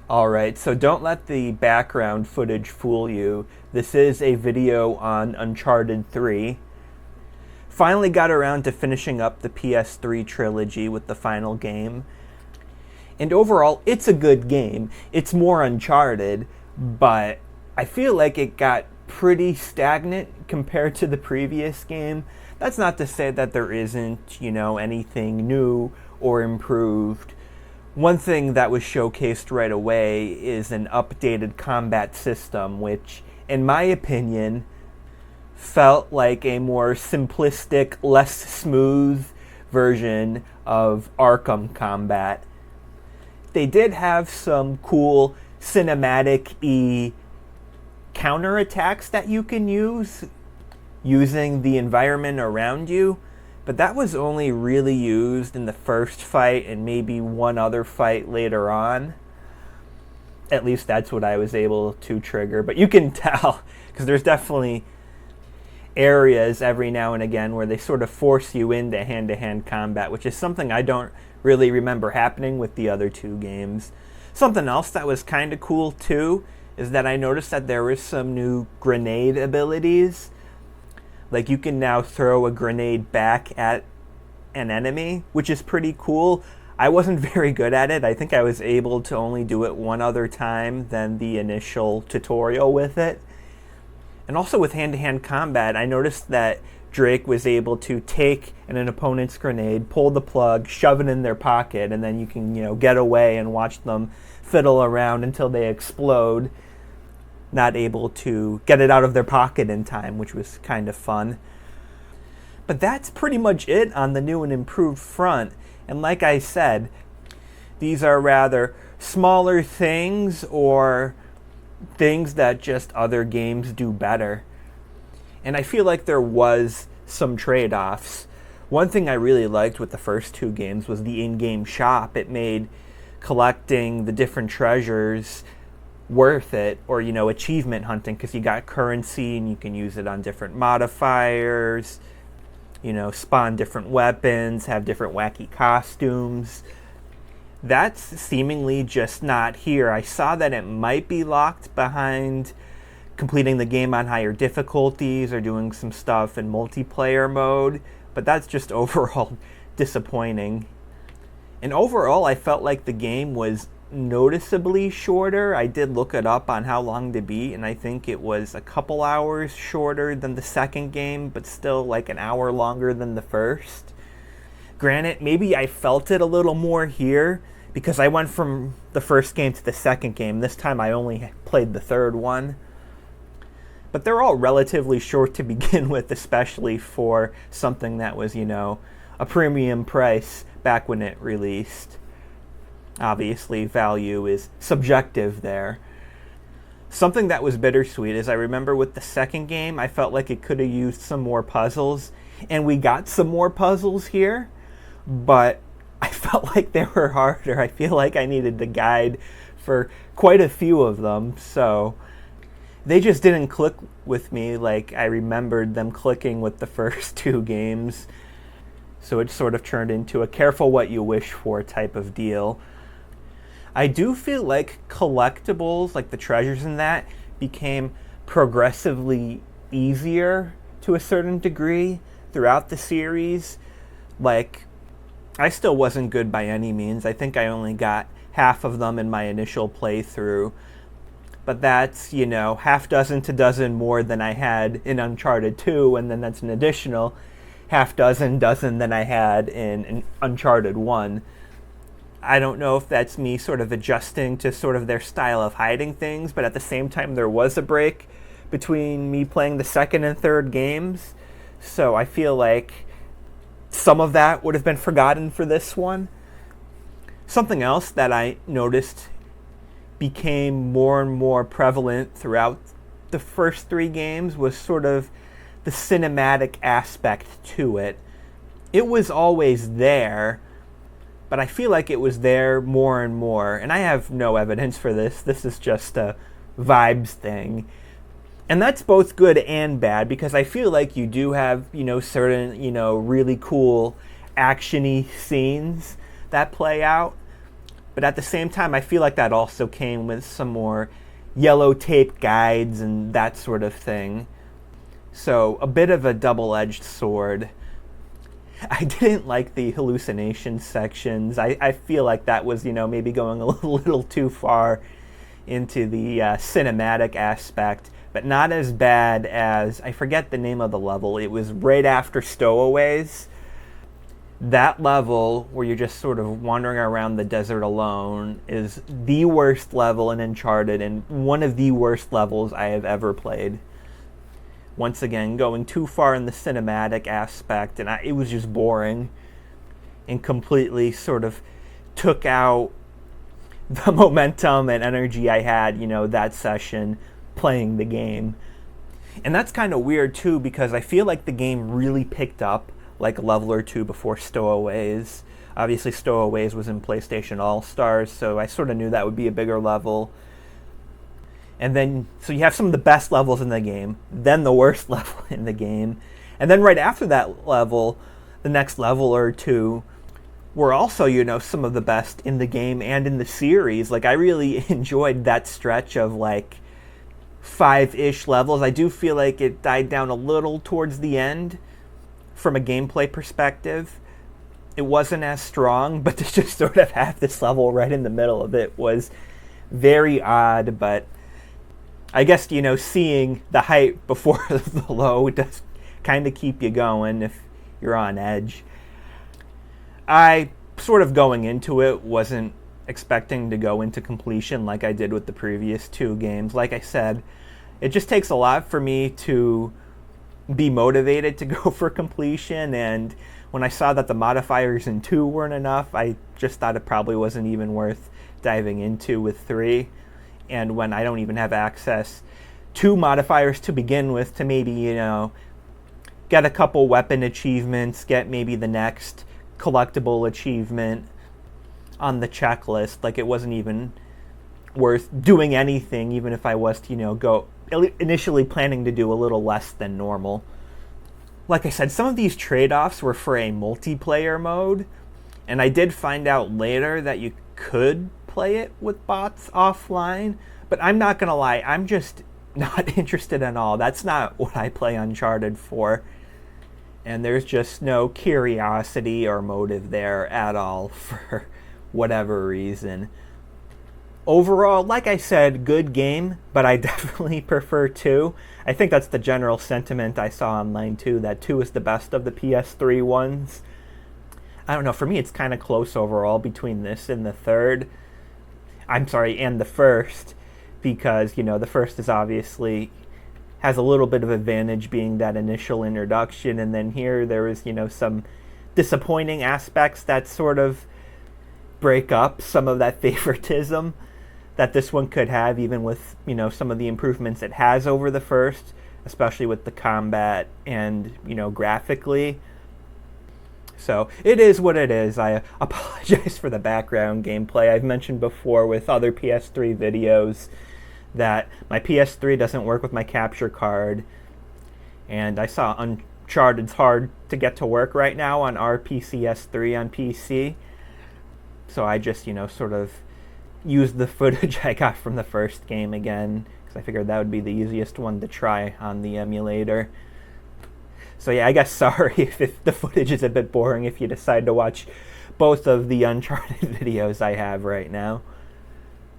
Alright, so don't let the background footage fool you. This is a video on Uncharted 3. Finally got around to finishing up the PS3 trilogy with the final game. And overall, it's a good game. It's more Uncharted, but I feel like it got pretty stagnant compared to the previous game. That's not to say that there isn't, anything new or improved. One thing that was showcased right away is an updated combat system, which, in my opinion, felt like a more simplistic, less smooth version of Arkham combat. They did have some cool cinematic-y counterattacks that you can use using the environment around you, but that was only really used in the first fight and maybe one other fight later on. At least that's what I was able to trigger. But you can tell, because there's definitely areas every now and again where they sort of force you into hand-to-hand combat, which is something I don't really remember happening with the other two games. Something else that was kind of cool too is that I noticed that there was some new grenade abilities. Like, you can now throw a grenade back at an enemy, which is pretty cool. I wasn't very good at it. I think I was able to only do it one other time than the initial tutorial with it. And also with hand-to-hand combat, I noticed that Drake was able to take an opponent's grenade, pull the plug, shove it in their pocket, and then you can, get away and watch them fiddle around until they explode. Not able to get it out of their pocket in time, which was kind of fun. But that's pretty much it on the new and improved front. And like I said, these are rather smaller things or things that just other games do better. And I feel like there was some trade-offs. One thing I really liked with the first two games was the in-game shop. It made collecting the different treasures worth it, or achievement hunting, because you got currency and you can use it on different modifiers, spawn different weapons, have different wacky costumes. That's seemingly just not here. I saw that it might be locked behind completing the game on higher difficulties or doing some stuff in multiplayer mode, but that's just overall disappointing. And overall, I felt like the game was noticeably shorter. I did look it up on how long to beat, and I think it was a couple hours shorter than the second game, but still like an hour longer than the first. Granted, maybe I felt it a little more here because I went from the first game to the second game. This time I only played the third one. But they're all relatively short to begin with, especially for something that was, a premium price back when it released. Obviously, value is subjective there. Something that was bittersweet is I remember with the second game, I felt like it could have used some more puzzles. And we got some more puzzles here, but I felt like they were harder. I feel like I needed the guide for quite a few of them, so they just didn't click with me like I remembered them clicking with the first two games. So it sort of turned into a careful what you wish for type of deal. I do feel like collectibles, like the treasures in that, became progressively easier to a certain degree throughout the series. Like, I still wasn't good by any means. I think I only got half of them in my initial playthrough. But that's, half dozen to dozen more than I had in Uncharted 2, and then that's an additional half dozen than I had in Uncharted 1. I don't know if that's me sort of adjusting to sort of their style of hiding things, but at the same time there was a break between me playing the second and third games, so I feel like some of that would have been forgotten for this one. Something else that I noticed became more and more prevalent throughout the first three games was sort of the cinematic aspect to it. It was always there, but I feel like it was there more and more. And I have no evidence for this. This is just a vibes thing. And that's both good and bad, because I feel like you do have, certain, really cool action-y scenes that play out. But at the same time, I feel like that also came with some more yellow tape guides and that sort of thing. So a bit of a double-edged sword. I didn't like the hallucination sections. I feel like that was, maybe going a little too far into the cinematic aspect, but not as bad as, I forget the name of the level. It was right after Stowaways. That level where you're just sort of wandering around the desert alone is the worst level in Uncharted and one of the worst levels I have ever played. Once again, going too far in the cinematic aspect, and it was just boring and completely sort of took out the momentum and energy I had, that session playing the game. And that's kind of weird too, because I feel like the game really picked up like a level or two before Stowaways. Obviously, Stowaways was in PlayStation All-Stars, so I sort of knew that would be a bigger level. And then, so you have some of the best levels in the game, then the worst level in the game. And then right after that level, the next level or two were also, some of the best in the game and in the series. Like, I really enjoyed that stretch of, 5-ish levels. I do feel like it died down a little towards the end from a gameplay perspective. It wasn't as strong, but to just sort of have this level right in the middle of it was very odd, but I guess, seeing the hype before the low does kind of keep you going if you're on edge. I, sort of going into it, wasn't expecting to go into completion like I did with the previous two games. Like I said, it just takes a lot for me to be motivated to go for completion, and when I saw that the modifiers in 2 weren't enough, I just thought it probably wasn't even worth diving into with 3. And when I don't even have access to modifiers to begin with to maybe, get a couple weapon achievements, get maybe the next collectible achievement on the checklist, like it wasn't even worth doing anything, even if I was to, go initially planning to do a little less than normal. Like I said, some of these trade-offs were for a multiplayer mode, and I did find out later that you could play it with bots offline, but I'm not gonna lie, I'm just not interested at all. That's not what I play Uncharted for, and there's just no curiosity or motive there at all for whatever reason. Overall, like I said, good game, but I definitely prefer 2. I think that's the general sentiment I saw online too, that 2 is the best of the PS3 ones. I don't know, for me it's kind of close overall between this and the third. And the first, because, the first is obviously has a little bit of advantage being that initial introduction, and then here there is, some disappointing aspects that sort of break up some of that favoritism that this one could have, even with, some of the improvements it has over the first, especially with the combat and, graphically. So it is what it is. I apologize for the background gameplay. I've mentioned before with other PS3 videos that my PS3 doesn't work with my capture card, and I saw Uncharted's hard to get to work right now on RPCS3 on PC. So I just, sort of used the footage I got from the first game again, because I figured that would be the easiest one to try on the emulator. So yeah, I guess sorry if the footage is a bit boring if you decide to watch both of the Uncharted videos I have right now.